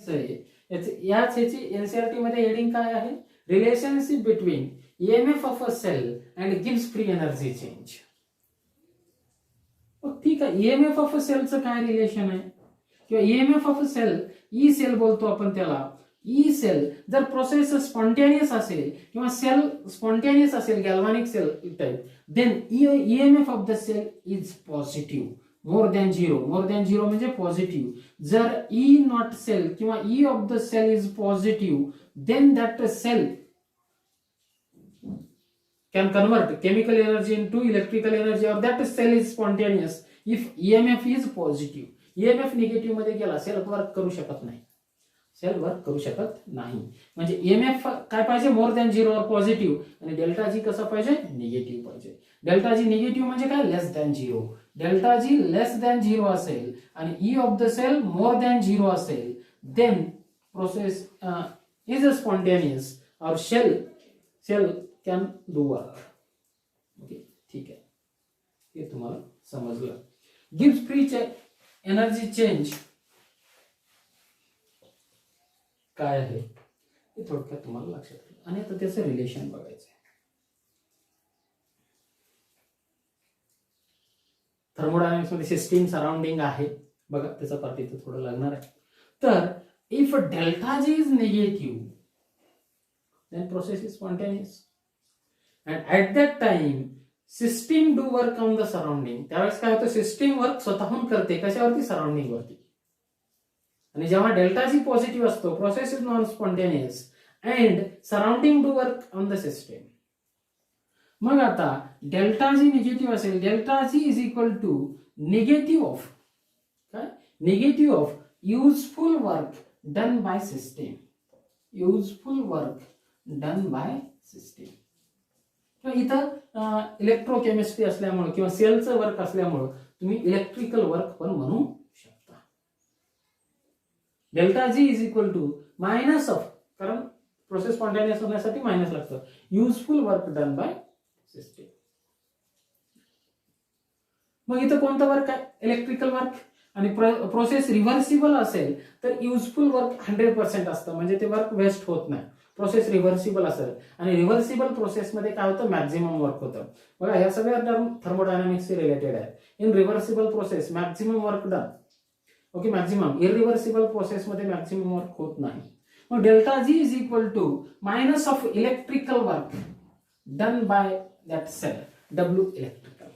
दिसतंय याच ह्याची एनसीईआरटी मध्ये हेडिंग काय आहे? Relationship between EMF of a cell and gives free energy change. ठीक आहे, ईएमएफ ऑफ अ सेलचं काय रिलेशन आहे? किंवा EMF of a cell, E cell बोलतो आपण त्याला. ई सेल जर प्रोसेस स्पॉन्टेनियस असेल किंवा सेल स्पॉन्टेनियस असेल, galvanic cell type, then EMF of the cell is positive more than zero. More than zero म्हणजे पॉझिटिव्ह. जर ई नॉट सेल किंवा E of the cell is positive, then that cell can convert chemical energy into electrical energy, or that cell is spontaneous if EMF is positive. EMF negative मध्ये गेला, sale work करू शकत नाही. Sale work करू शकत नाही. म्हणजे EMF काय पाहिजे? मोर दॅन झिरो और पॉझिटिव्ह. आणि डेल्टा जी कसं पाहिजे? निगेटिव्ह पाहिजे. डेल्टा जी निगेटिव्ह म्हणजे काय? Less than zero. Delta G less than zero असेल आणि E of the cell more than zero असेल, देन प्रोसेस इज स्पॉन्टेनियस और cell can do work. Okay, ठीक आहे, हे तुम्हाला समजलं. गिव्स फ्री एनर्जी चेंज काय आहे हे थोडक्यात तुम्हाला लक्षात येईल. आणि आता त्याचं रिलेशन बघायचं आहे. थर्मोडायनामिक्स मध्ये सिस्टीम सराउंडिंग आहे बघा, त्याचा पार्ट इथे थोडं लागणार आहे. तर if delta G is negative, then process is spontaneous. And at that time system do work on the surrounding. त्यावेळेस काय होतं? सिस्टीम वर्क स्वतःहून करते कशावरती? सराउंडिंग वरती. आणि जेव्हा डेल्टा जी पॉझिटिव्ह असतो, process is non spontaneous and surrounding do work on the system. मग आता डेल्टा जी निगेटिव्ह असेल, delta G is equal to negative of काय? Negative of useful work done by system. Useful work done by system. इथं electrochemistry असल्यामुळे किंवा सेलचं work असल्यामुळे तुम्ही electrical work पण म्हणू शकता. Delta G is equal to minus of, कारण प्रोसेस स्पॉन्टेनियस होण्यासाठी मायनस लागतं, useful work done by system. मग इथं कोणतं वर्क आहे? Electrical work. आणि प्रोसेस रिव्हर्सिबल असेल तर युजफुल वर्क 100% असतं, म्हणजे ते वर्क वेस्ट होत नाही. प्रोसेस रिव्हर्सिबल असेल आणि रिव्हर्सिबल प्रोसेसमध्ये काय होतं? मॅक्झिमम वर्क होतं. बघा, या सगळ्या टर्म थर्मोडायनामिक्सशी रिलेटेड आहे. In reversible process maximum work done. Okay, maximum. Irreversible प्रोसेसमध्ये मॅक्झिमम वर्क होत नाही. मग delta G is equal to minus of electrical work done by that cell, W electrical.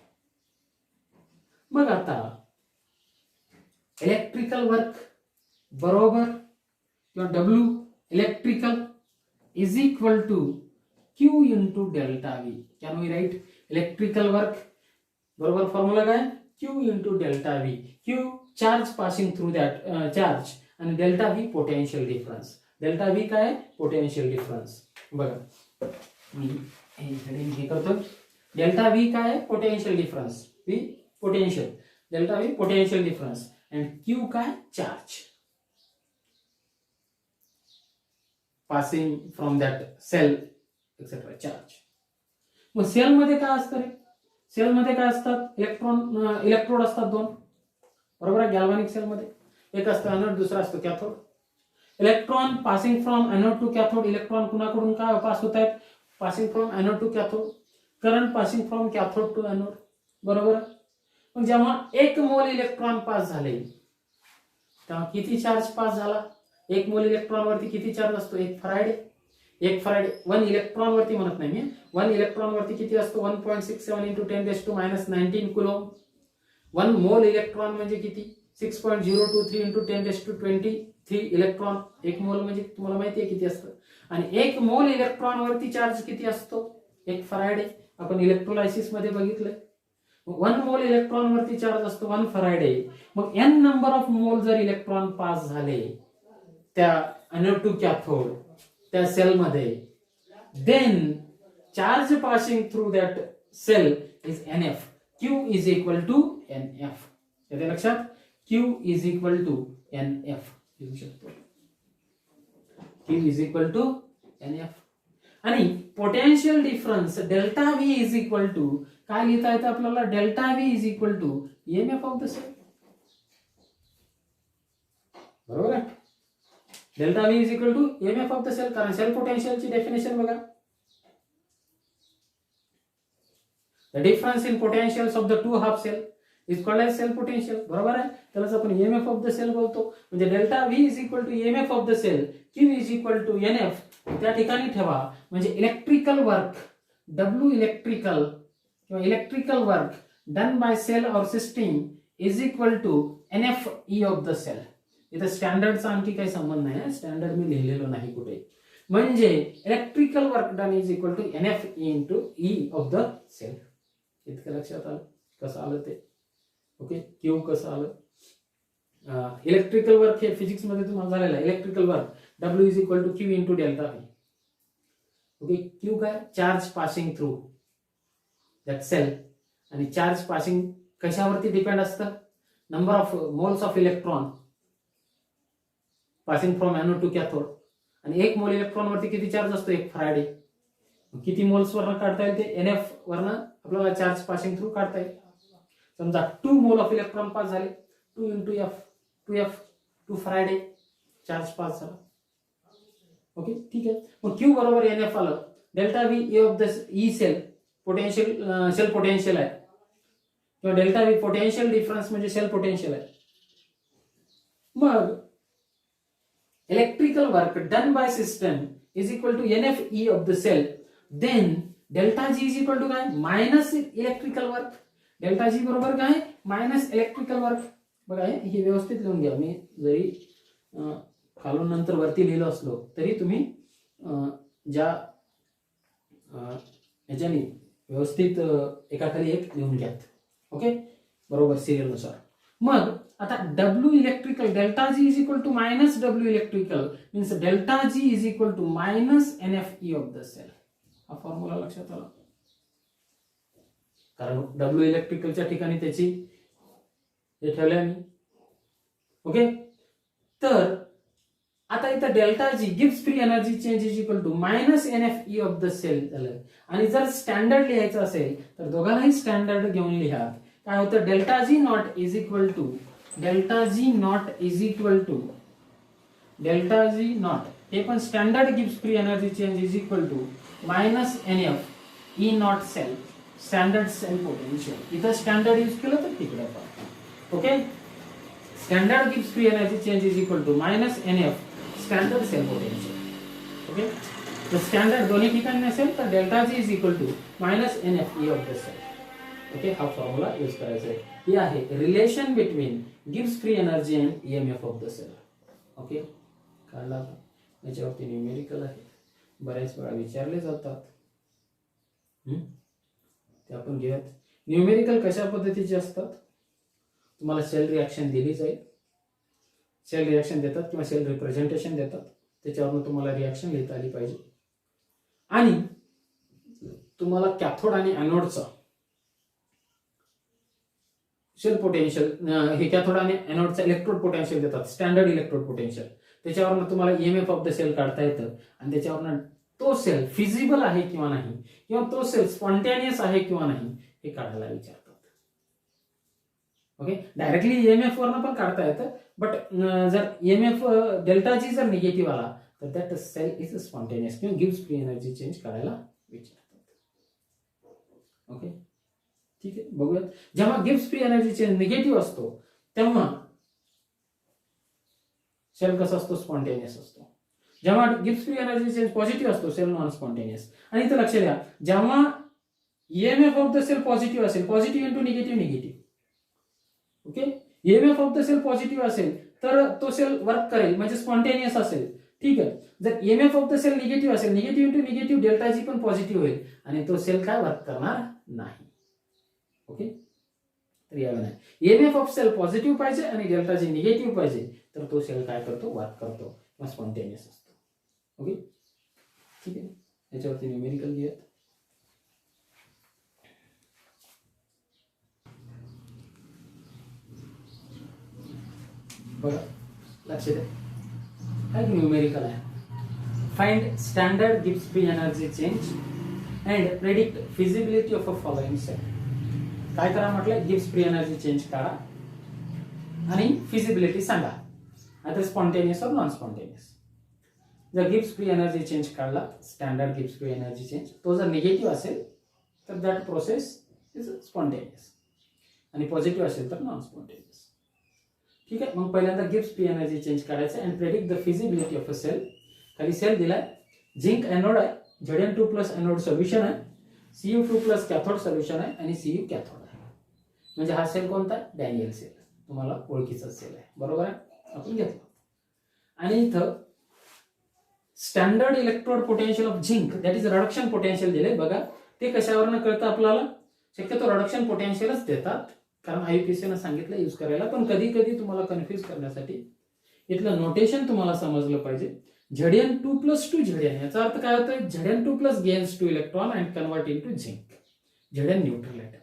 मग आता इलेक्ट्रिकल वर्क बरोबर किंवा W electrical is equal to Q into delta V. Can we write electrical work? बरोबर formula काय? Q into delta V. Q charge passing through that charge आणि delta V potential difference. delta V काय? Potential difference. बघा, मी हे करतो. delta V काय? Potential difference. V potential. delta V potential difference and Q काय? Charge passing from that cell etc. charge. मग sale मध्ये काय असतं रे? सेल मध्ये काय असतात? इलेक्ट्रोड असतात दोन, बरोबर आहे? गॅल्व्हॅनिक सेल मध्ये एक असतं एनोड, दुसरा असतो cathode. Electron passing from anode to cathode. Electron कुणाकडून काय पास होत आहेत? Passing from anode to cathode. Current passing from cathode to anode, बरोबर. मग जेव्हा 1 मोल इलेक्ट्रॉन पास झाले तेव्हा किती चार्ज पास झाला? 1 मोल इलेक्ट्रॉन वरती किती चार्ज असतो? 1 फराड. 1 फराड 1 इलेक्ट्रॉन वरती म्हणत नाही मी, 1 इलेक्ट्रॉन वरती किती असतो? 1.67 into 10⁻⁻19 कुलॉम. 1 मोल इलेक्ट्रॉन म्हणजे किती? 6.023 into 10⁻23 इलेक्ट्रॉन. 1 मोल म्हणजे तुम्हाला माहिती आहे किती असतं. आणि 1 मोल इलेक्ट्रॉन वरती चार्ज किती असतो? 1 फराड. आपण इलेक्ट्रोलायसिस मध्ये बघितलंय. 1 मोल इलेक्ट्रॉन वरती चार्ज असतो 1 फराड. मग n नंबर ऑफ मोल जर इलेक्ट्रॉन पास झाले त्या एनोड टू कॅथोड त्या सेल मध्ये, then charge passing through that cell is NF. Q is equal to NF. येते लक्षात? Q is equal to NF लिहू शकतो. Q is equal to NF. आणि potential difference delta V is equal to काय लिहिता येतं आपल्याला? Delta V is equal to EMF of the cell, बरोबर आहे? Delta V is equal to EMF of the cell, कारण सेल पोटेन्शियलची definition बघा, the difference in potentials of the two half cell is called as cell potential, बरोबर आहे. त्यालाच आपण EMF of the cell बोलतो. म्हणजे delta V is equal to EMF of the cell, Q is equal to NF त्या ठिकाणी ठेवा. म्हणजे इलेक्ट्रिकल वर्क डब्ल्यू इलेक्ट्रिकल किंवा electrical work done by cell और system is equal to NF E of the cell. इथं स्टँडर्डचा आणखी काही संबंध नाही, स्टँडर्ड मी लिहिलेलो नाही कुठे. म्हणजे electrical work done is equal to NF E into E of the cell. इतकं लक्षात आलं कसं आलं ते. ओके, क्यू कसं आलं. इलेक्ट्रिकल वर्क हे फिजिक्स मध्ये तुम्हाला झालेलं आहे. Electrical work W is equal to Q into delta V. Okay, Q काय, charge passing through that cell. आणि चार्ज पासिंग कशावरती डिपेंड असतं, number of moles of electron passing from anode to cathode. आणि एक मोल इलेक्ट्रॉन वरती किती charge असतो, एक फॅराडे. किती मोल्स वरनं काढता येईल ते, एनएफ वरनं आपल्याला चार्ज पासिंग थ्रू काढता येईल. समजा 2 मोल ऑफ इलेक्ट्रॉन पास झाले, 2 into F, 2 Faraday charge pass झाला. ओके, ठीक आहे. मग क्यू बरोबर एनएफ आलं. Delta V E of the E cell potential, cell potential आहे किंवा डेल्टा व्ही पोटेन्शियल डिफरन्स म्हणजे सेल पोटेन्शियल आहे. मग electrical work done by system is equal to NF E of the cell. Then delta G is equal to काय, minus electrical work. Delta G बरोबर काय, minus electrical work. बघा हे व्यवस्थित लिहून घ्या. मी जरी खालून नंतर वरती लिहिलं असलो तरी तुम्ही ज्या ह्याच्याने व्यवस्थित एकाखाली एक लिहून घ्या. ओके, बरोबर सिरियल नुसार. मग आता W electrical, delta G is equal to minus W electrical means delta G is equal to minus NF E of the cell. हा फॉर्म्युला लक्षात आला, कारण डब्ल्यू इलेक्ट्रिकलच्या ठिकाणी त्याची हे ठेवलंय मी. ओके, तर आता इथं डेल्टा जी गिव्स free energy change is equal to minus NF E of the cell झालं. आणि जर स्टँडर्ड लिहायचं असेल तर दोघांनाही स्टँडर्ड घेऊन लिहा. काय होतं, delta G not is equal to, delta G not is equal to, delta G not हे पण स्टँडर्ड गिव्स free energy change is equal to minus NF E not cell standard cell potential. इथं standard use केलं तर तिकडे पण. Okay, standard गिव्स free energy change is equal to minus NF standard cell potential. Okay, तर standard दोन्ही ठिकाणी नसेल तर delta G is equal to minus NF E of the cell. Okay, हा फॉर्म्युला यूज करायचा आहे. हे आहे रिलेशन बिटवीन गिव्स free energy and EMF of the cell. Okay, काढला याच्यावरती न्यूमेरिकल आहे, बऱ्याच वेळा विचारले जातात, ते आपण घेऊयात. न्यूमेरिकल कशा पद्धतीचे असतात, तुम्हाला सेल रिॲक्शन दिली जाईल, सेल रिॲक्शन देतात किंवा सेल रिप्रेझेंटेशन देतात, त्याच्यावरून तुम्हाला रिॲक्शन लिहिता आली पाहिजे. आणि तुम्हाला कॅथोड आणि एनोडचा सेल पोटेन्शियल, हे कॅथोड आणि एनोडचा इलेक्ट्रोड पोटेन्शियल देतात, स्टँडर्ड इलेक्ट्रोड पोटेन्शियल. त्याच्यावरून तुम्हाला ईएमएफ ऑफ द सेल काढता येतं आणि त्याच्यावरून तो सेल फिजिबल आहे किंवा नाही किंवा तो सेल स्पॉन्टेनियस आहे किंवा नाही हे काढायला विचारतात. ओके, डायरेक्टली ईएमएफ वरनं पण काढता येतं, बट जर ईएमएफ डेल्टा जी जर निगेटिव्ह आला तर दॅट सेल इज स्पॉन्टेनियस किंवा गिव्स फ्री एनर्जी चेंज करायला विचारतात. ओके, ठीक आहे, बघूयात. जेव्हा गिव्स फ्री एनर्जी चेंज निगेटिव्ह असतो तेव्हा सेल कसा असतो, स्पॉन्टेनियस असतो. जेव्हा गिव्स फ्री एनर्जी चेंज पॉझिटिव्ह असतो सेल नॉन स्पॉन्टेनियस. आणि इथं लक्ष द्या, जेव्हा EMF of the cell positive असेल, positive into negative, negative. Okay, EMF of the cell positive असेल तर तो सेल वर्क करेल म्हणजे स्पॉन्टेनियस असेल. ठीक आहे, जर EMF of the cell negative असेल, negative into negative, delta G पण पॉझिटिव्ह होईल आणि तो सेल काय वर्क करणार नाही. ओके, तर यावे नाही. ईएमएफ ऑफ सेल पॉझिटिव्ह पाहिजे आणि डेल्टा जी निगेटिव्ह पाहिजे तर तो सेल काय करतो, वर्क करतो किंवा स्पॉन्टेनियस असतो. ओके, ठीक आहे, याच्यावरती न्यूमेरिकल घेऊयात. बघा लक्ष द्या, काय न्यूमेरिकल आहे. फाइंड स्टँडर्ड गिव्स free energy change and predict feasibility of a following cell. काय करा म्हटलं, गिव्स फ्री एनर्जी चेंज करा आणि फिजिबिलिटी सांगा, आता स्पॉन्टेनियस और नॉन स्पॉन्टेनियस. जर गिब्स फ्री एनर्जी चेंज काढला, standard Gibbs free energy change, तो जर निगेटिव्ह असेल तर दॅट प्रोसेस इज स्पॉन्टेनियस आणि पॉझिटिव्ह असेल तर नॉन स्पॉन्टेनियस. ठीक आहे. मग पहिल्यांदा गिब्स फ्री एनर्जी चेंज करायचं and predict the feasibility of a cell. खाली सेल दिलाय, झिंक एनोड आहे, Zn2+ एनोड सोल्युशन आहे, Cu2+ कॅथोड सोल्युशन आहे आणि Cu कॅथोड आहे. म्हणजे हा सेल कोणता आहे? Daniell cell. तुम्हाला ओळखीचा सेल आहे, बरोबर आहे, आपण घेतला. आणि इथं standard electrode potential of zinc that is reduction potential दिले. बघा ते कशावरनं कळतं आपल्याला? शक्यतो रिडक्शन पोटेन्शियलच देतात, कारण IUPAC सांगितलं यूज करायला. पण कधी कधी तुम्हाला कन्फ्युज करण्यासाठी इथलं नोटेशन तुम्हाला समजलं पाहिजे. Zn2+2 Zn, याचा अर्थ काय होतोय? Zn2+ gains 2 electron and convert into zinc. Zn neutral atom,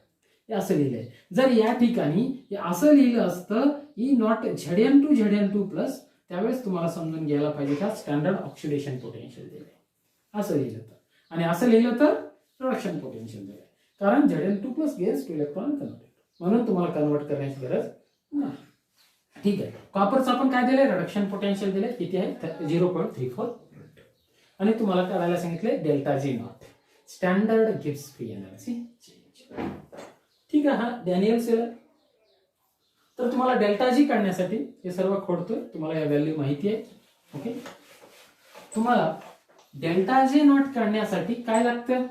हे असं लिहिलंय. जर या ठिकाणी हे असं लिहिलं असतं E0 Zn2+, त्यावेळेस तुम्हाला समजून घ्यायला पाहिजे का स्टँडर्ड ऑक्सिडेशन पोटेन्शियल दिलंय असं लिहिलं तर, आणि असं लिहिलं तर रिडक्शन पोटेन्शियल दिलंय, कारण Zn2+ gains 2 इलेक्ट्रॉन कन्वर्ट, म्हणून तुम्हाला कन्वर्ट करण्याची गरज नाही. ठीक आहे. कॉपरचं आपण काय दिलंय? रिडक्शन पोटेन्शियल दिलंय, किती आहे? 0.34. आणि तुम्हाला करायला सांगितलंय delta G not, standard Gibbs free energy change. ठीक आहे. हा डॅनियल सेल आहे. तर तुम्हाला डेल्टा G काढण्यासाठी हे सर्व खोडतोय, तुम्हाला या व्हॅल्यू माहिती आहे. ओके. तुम्हाला डेल्टा G नॉट काढण्यासाठी काय लागतं?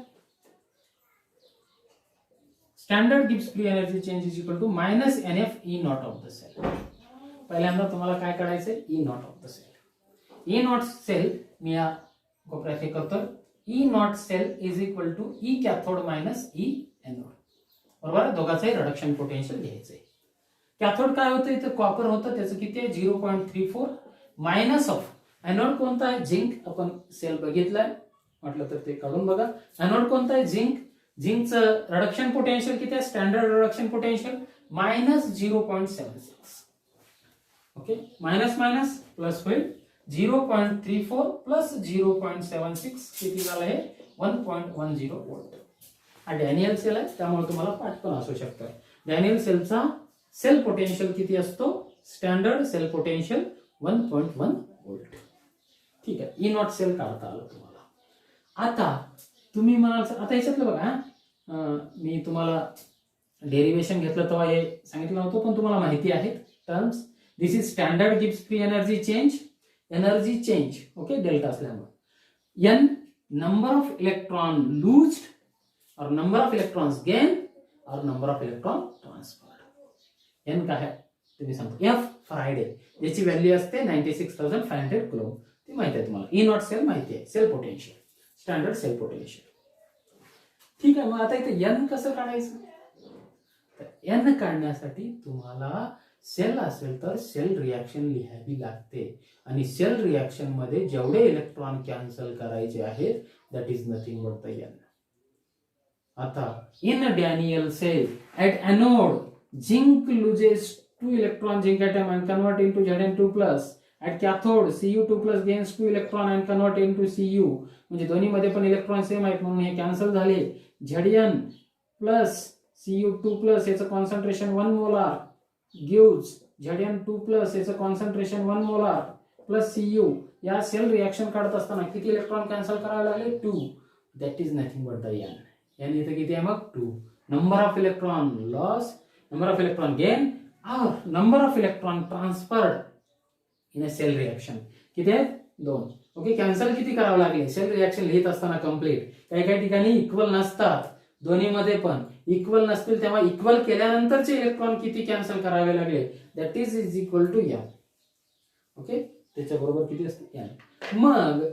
Standard Gibbs free energy change is equal to -NF E0 of the cell. पहिल्यांदा तुम्हाला काय काढायचंय? E0 of the cell. E0 cell मी या कोपऱ्यात हे करतो. E0 cell is equal to E cathode minus E anode, बरोबर. दोघांचंही रिडक्शन पोटेन्शियल घ्यायचंय. कॅथोड काय होतं? इथं कॉपर होतं, त्याचं किती आहे? 0.34 मायनस ऑफ एनोड कोणता आहे? झिंक. आपण सेल बघितलाय, म्हटलं तर ते काढून बघा. एनोड कोणता आहे? झिंक. झिंकचं रिडक्शन पोटेन्शियल किती आहे? Standard reduction potential -0.76. Okay. Minus minus plus होईल. 0.34 प्लस 0.76 किती झालं आहे? 1.10 व्होल्ट. हा डॅनियल सेल आहे, त्यामुळे तुम्हाला पाठ पण असू शकतं. डॅनियल सेलचा सेल पोटेन्शियल किती असतो? Standard cell potential 1.1 volt. ठीक आहे. E0 सेल काढता आलं तुम्हाला. आता तुम्ही म्हणाल, आता याच्यातलं बघा, मी तुम्हाला डेरिवेशन घेतलं तेव्हा हे सांगितलं नव्हतं, पण तुम्हाला माहिती आहे terms. This is standard Gibbs free energy change. Okay. Delta असल्यामुळे N नंबर ऑफ इलेक्ट्रॉन लूज्ड और नंबर ऑफ इलेक्ट्रॉन्स गेन और number of electron transferred. N काय आहे तुम्ही सांगतो? F फ्रायडे, ज्याची व्हॅल्यू असते 96,500 कुलॉम. ती माहिती आहे तुम्हाला. E0 सेल माहिती आहे, cell potential, standard cell potential. ठीक आहे. मग आता इथे N कसं काढायचं? तर N काढण्यासाठी तुम्हाला सेल असेल तर सेल रिॲक्शन लिहावी लागते, आणि सेल रिॲक्शन मध्ये जेवढे इलेक्ट्रॉन कॅन्सल करायचे आहेत that is nothing but the N. आता in Daniell cell at anode zinc loses 2 electron zinc atom and convert into Zn2+. At cathode Cu2+ gains 2 electron and convert into Cu. म्हणजे दोन्ही मध्ये पण electron same आहेत म्हणून हे cancel झाले. Zn+ Cu2+ याचं कॉन्सन्ट्रेशन 1 मोलार gives Zn2+ याचं कॉन्सन्ट्रेशन 1 मोलार प्लस Cu. या सेल रिॲक्शन काढत असताना किती इलेक्ट्रॉन कॅन्सल करावे लागले? 2. That is nothing but the N. N इथे किती आहे मग? 2. Number of electron loss, number of electron gain और number of electron transferred in a cell reaction किती आहे? 2. ओके. कॅन्सल किती करावं लागले? सेल रिॲक्शन लिहित असताना कम्प्लीट काही काही ठिकाणी इक्वल नसतात, दोन्ही मध्ये पण इक्वल नसतील, तेव्हा इक्वल केल्यानंतरचे इलेक्ट्रॉन किती कॅन्सल करावे लागले? That is equal to N. Okay. त्याच्या बरोबर किती असते? N. मग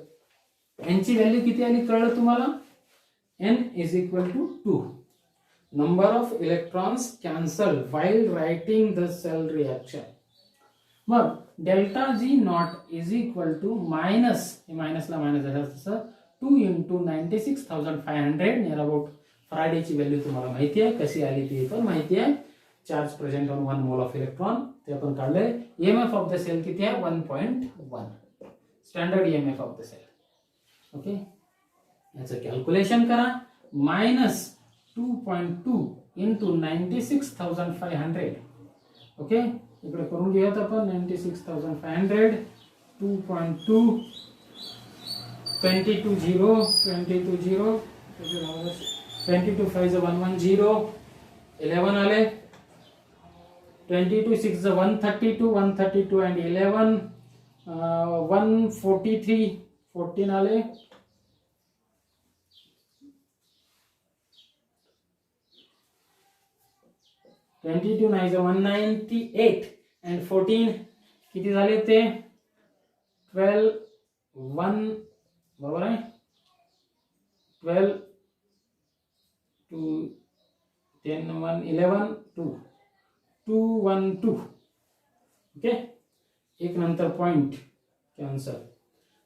N ची व्हॅल्यू किती आली कळलं तुम्हाला? N is equal to 2. Number of electrons cancel while writing the cell reaction. मग delta G not is equal to minus, हे मायनसला मायनस झालं तसं 2 × 96,500 नियर अबाउट. फ्रायडेची व्हॅल्यू तुम्हाला माहिती आहे, कशी आली ती पण माहिती आहे. Charge present on 1 mole of electron ते आपण काढलंय. EMF ऑफ द सेल किती आहे? 1.1. Standard EMF of the cell. Okay. याचं कॅल्क्युलेशन करा. -2.2 × 96,500. ओके. इकडे करून घेऊयात आपण. 96,500 2.2 22 0, 22 0, 22 5 110, 11 आले, 22 6 132, 132 and 11, 143, 14 आले, 22 9 198 and 14 किती झाले ते 12 1 बरोबर आहे 12 2 10 1 11 2 2 1 2 ओके एक नंतर पॉइंट कॅन्सल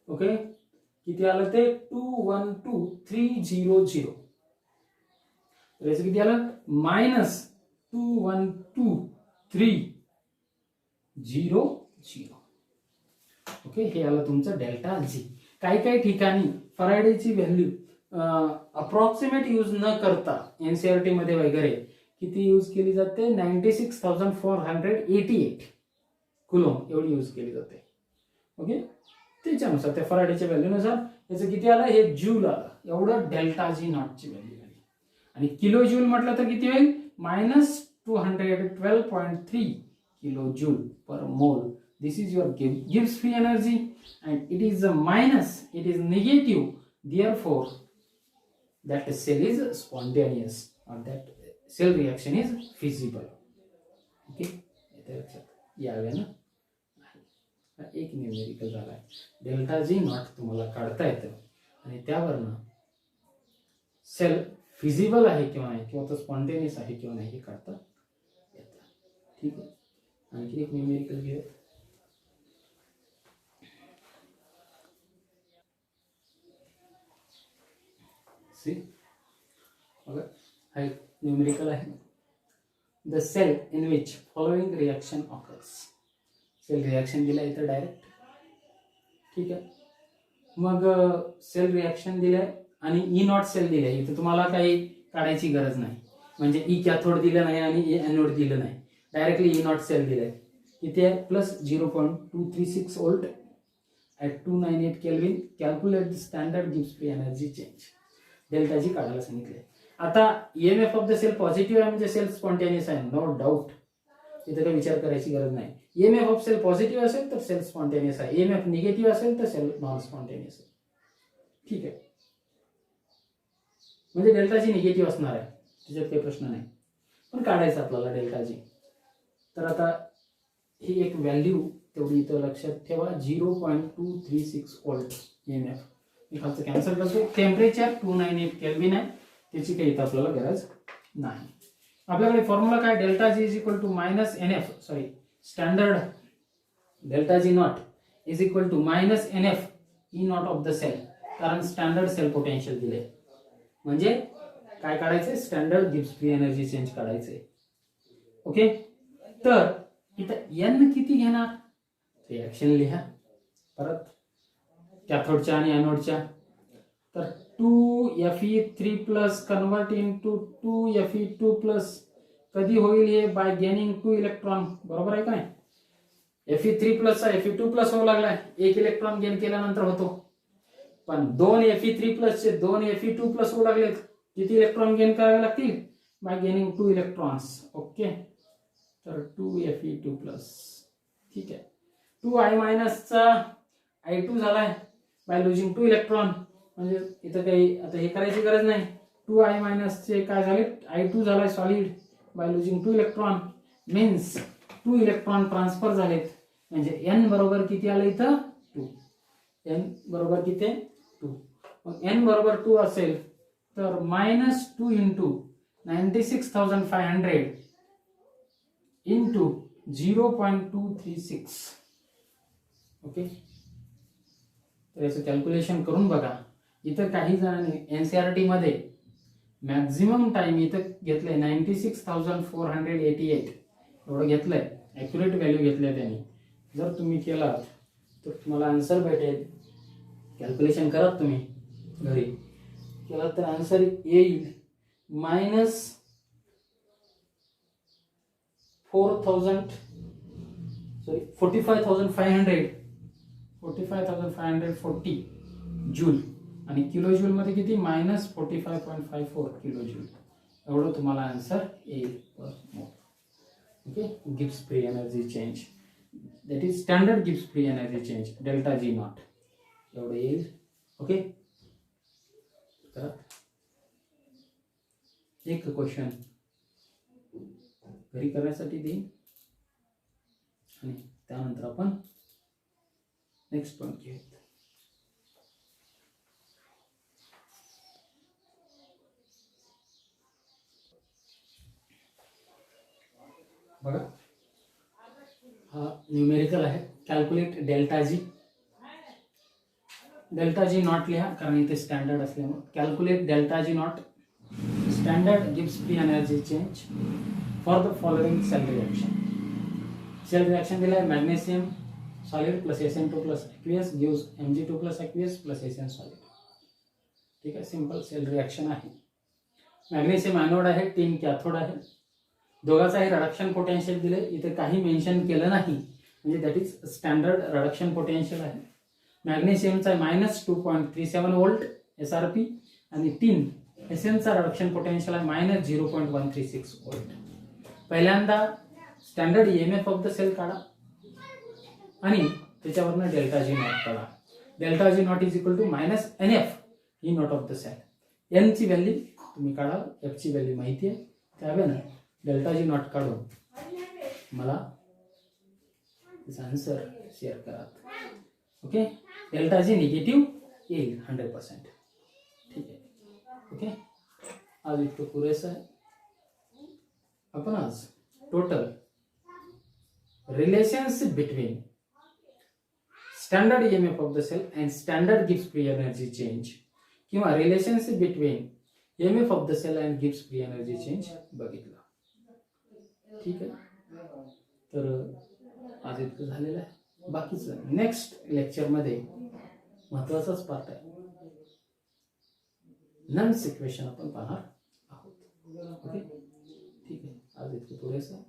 ओके किती आलं ते 2 1 2 3 0 0 याचं किती आलं मायनस 2 1 2 3 0 0 ओके हे आलं तुमचं डेल्टा जी काही काही ठिकाणी फॅराडेची व्हॅल्यू अप्रॉक्सिमेट यूज न करता एनसीईआरटी मध्ये वगैरे किती यूज केली जाते 96,488 कुलोम एवढी यूज केली जाते ओके त्याच्यानुसार त्या फॅराडेच्या व्हॅल्यूनुसार याचं किती आलं हे जूल आलं एवढं डेल्टा जी नॉटची व्हॅल्यू आली आणि किलो जूल म्हटलं तर किती होईल -212.3 किलो जूल पर मोल. This is your Gibbs free energy and it is a minus, it is negative, therefore that cell is spontaneous or that cell reaction is feasible. Okay, इथे लक्षात यावे ना एक न्यूमेरिकल झाला आहे डेल्टा जी नॉट तुम्हाला काढता येतं आणि त्यावरनं सेल फिजिबल आहे किंवा नाही किंवा तो स्पॉन्टेनियस आहे किंवा नाही हे काढता येतं. ठीक आहे आणखी एक न्यूमेरिकल घेऊया. See, okay, hi, numerical आहे. The cell in which following reaction occurs. Cell reaction दिला इथं डायरेक्ट. ठीक आहे. मग सेल रिएक्शन दिलंय आणि ई नॉट सेल दिलंय इथं तुम्हाला काही काढायची गरज नाही. म्हणजे ई कॅथोड दिलं नाही आणि ई एनोड दिलं नाही. डायरेक्टली ई नॉट सेल दिलंय. इथे plus 0.236 volt at 298 Kelvin. Calculate the standard Gibbs free energy change. Delta G काढायला सांगितले. आता EMF of the cell positive आहे म्हणजे सेल स्पॉन्टेनियस आहे नो डाऊट इथे काही विचार करायची गरज नाही. ईएमएफ ऑफ सेल पॉझिटिव्ह असेल तर सेल स्पॉन्टेनियस आहे ईएमएफ निगेटिव्ह असेल तर सेल नॉन स्पॉन्टेनियस आहे. ठीक आहे म्हणजे डेल्टा जी निगेटिव्ह असणार आहे त्याच्यात काही प्रश्न नाही पण काढायचं आपल्याला डेल्टा जी. तर आता ही एक व्हॅल्यू तेवढी इथं लक्षात ठेवा 0.236 वोल्ट ईएमएफ मी खालचं कॅन्सल करतो. टेम्परेचर 298 केल्विन आहे त्याची काही इथं आपल्याला गरज नाही. आपल्याकडे फॉर्म्युला काय delta G is equal to minus NF sorry standard delta G not is equal to minus NF E not of the cell कारण स्टँडर्ड सेल पोटेन्शियल दिले म्हणजे काय काढायचंय standard Gibbs free energy change काढायचंय. Okay तर इथं N किती घेणार रिएक्शन लिहा परत कॅथोडच्या आणि एनोडच्या तर 2Fe3 plus convert into 2Fe2 plus कधी होईल हे बाय गेनिंग 2 इलेक्ट्रॉन बरोबर आहे काय. Fe3 प्लस Fe2 प्लस होऊ लागलाय एक इलेक्ट्रॉन गेन केल्यानंतर होतो पण 2 Fe3 प्लस चे 2 Fe2 प्लस होऊ लागलेत किती इलेक्ट्रॉन गेन करावे लागतील बाय गेनिंग 2 इलेक्ट्रॉन्स. ओके तर 2Fe2 प्लस ठीक आहे 2I मायनसचा I2 झालाय बाय लुजिंग 2 इलेक्ट्रॉन म्हणजे इथं काही आता हे करायची गरज नाही 2I मायनसचे काय झाले I2 झालाय solid bye losing 2 electron means 2 electron transfer झालेत म्हणजे n बरोबर किती आलं इथं 2 n बरोबर किती 2 मग n बरोबर 2 असेल तर -2 इंटू 96,500 इंटू 0.236 ओके तर याचं कॅल्क्युलेशन करून बघा. इथं काही जणांनी एनसीईआरटी मध्ये मॅक्झिमम टाइम इथं घेतलंय 96,488 एवढं घेतलंय ॲक्युरेट व्हॅल्यू घेतलंय त्यांनी. जर तुम्ही केलात तर तुम्हाला आन्सर भेटेल. कॅल्क्युलेशन करा तुम्ही घरी केलात तर आन्सर येईल -45,540 जूल आणि किलो जूल मध्ये किती -45.54 किलो जूल एवढं तुम्हाला आन्सर येईल per mole. Okay, Gibbs free energy change that is standard Gibbs free energy change delta G not एवढं येईल. ओके, तर एक क्वेश्चन घरी करण्यासाठी देईन आणि त्यानंतर आपण नेक्स्ट पॉईंट घेऊ. बघा, हा न्यूमेरिकल आहे. Calculate delta G. Delta G not लिहा कारण इथे स्टँडर्ड असल्यामुळे. Calculate delta G not standard गिव्स free energy change for the following cell reaction. Cell reaction दिला आहे magnesium solid plus SN2 plus aqueous गिव्स Mg2 plus aqueous plus SN solid. ठीक आहे, सिंपल सेल रिएक्शन आहे. Magnesium anode आहे, tin cathode आहे. दोघांचाही रिडक्शन पोटेन्शियल दिले, इथे काही मेन्शन केलं नाही म्हणजे that is standard reduction potential आहे. मॅग्नेशियमचा -2.37 व्होल्ट SRP आणि टिन SNचा रिडक्शन पोटेन्शियल आहे -0.136 व्होल्ट. पहिल्यांदा standard EMF of the cell काढा आणि त्याच्यावरनं डेल्टा जी नॉट काढा. Delta G not is equal to -NF E not of the cell. N ची व्हॅल्यू तुम्ही काढा, F ची व्हॅल्यू माहिती आहे, त्यावेळेला डेल्टा जी नॉट काढून मला त्याचा आन्सर शेअर करा. ओके, डेल्टा जी निगेटिव्ह येईल 100%. ठीक आहे. ओके, आज इतकं पुरेसं आहे. आपण आज total relationship between standard EMF of the cell and standard गिव्स फ्री एनर्जी चेंज किंवा relationship between EMF of the cell and gives free energy change बघितलं. ठीक आहे, तर आज इतकं झालेलं आहे. बाकीचं नेक्स्ट लेक्चरमध्ये महत्वाचाच पार्ट आहे, नन्स इक्वेशन आपण पाहणार आहोत. ओके, ठीक आहे, आज इतकं पुरेसं.